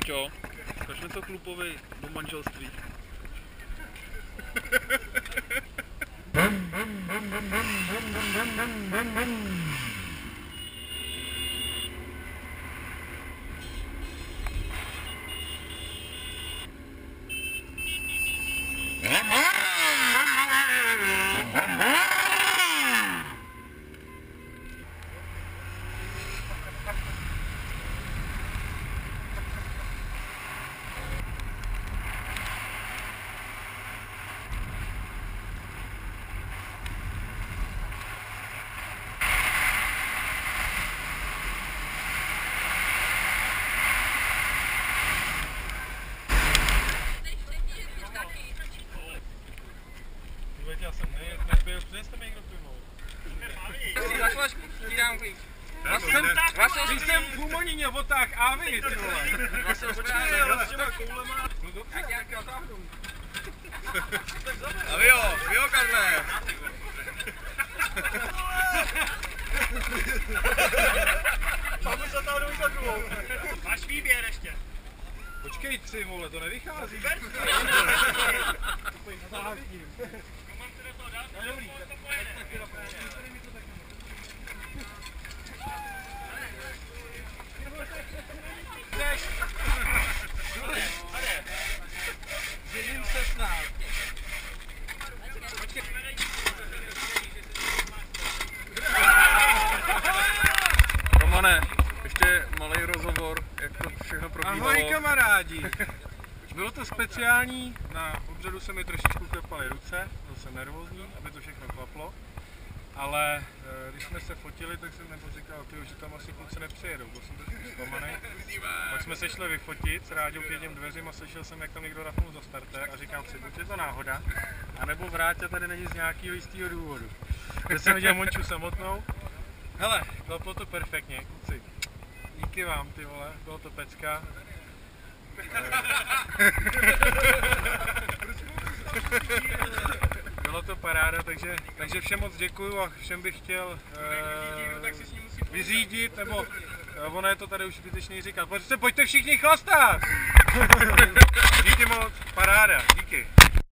Paťo, kašle to klubovi do manželství. Já jsem nepil, přineste mi někdo pivo. Za flašku, ti dám klíč. Když jsem v Humonině otáh a vy, ty vole. Počkej, ale s těma koulema. No dobře. Jak nějaký otáhnu. A vy jo, Karle. Tam už zatáhnu za druhou. Máš výběr ještě. Počkej, ty vole, to nevychází. Zjedím se snad. Romane, ještě malý rozhovor, jak to všechno probíhalo. Ahoj kamarádi. Bylo to speciální, na obřadu se mi trošičku klepaly ruce, byl jsem nervózní, aby to všechno klaplo. Ale když jsme se fotili, tak jsem nebo říkal, že tam asi kluci nepřijedou, byl jsem trošku zklamaný. Pak jsme se šli vyfotit s Ráďou k jedním dveřím a slyšel jsem, jak tam někdo rafnul za starter a říkám si, buď je to náhoda, anebo Vráťa tady není z nějakého jistého důvodu. Když jsem viděl Monču samotnou. Hele, bylo to perfektně, kluci. Díky vám, ty vole, bylo to pecka. Bylo to paráda, takže všem moc děkuju a všem bych chtěl vyřídit, nebo ono je to tady už zbytečný říkat. Pojďte všichni chlastat! Díky moc, paráda, díky.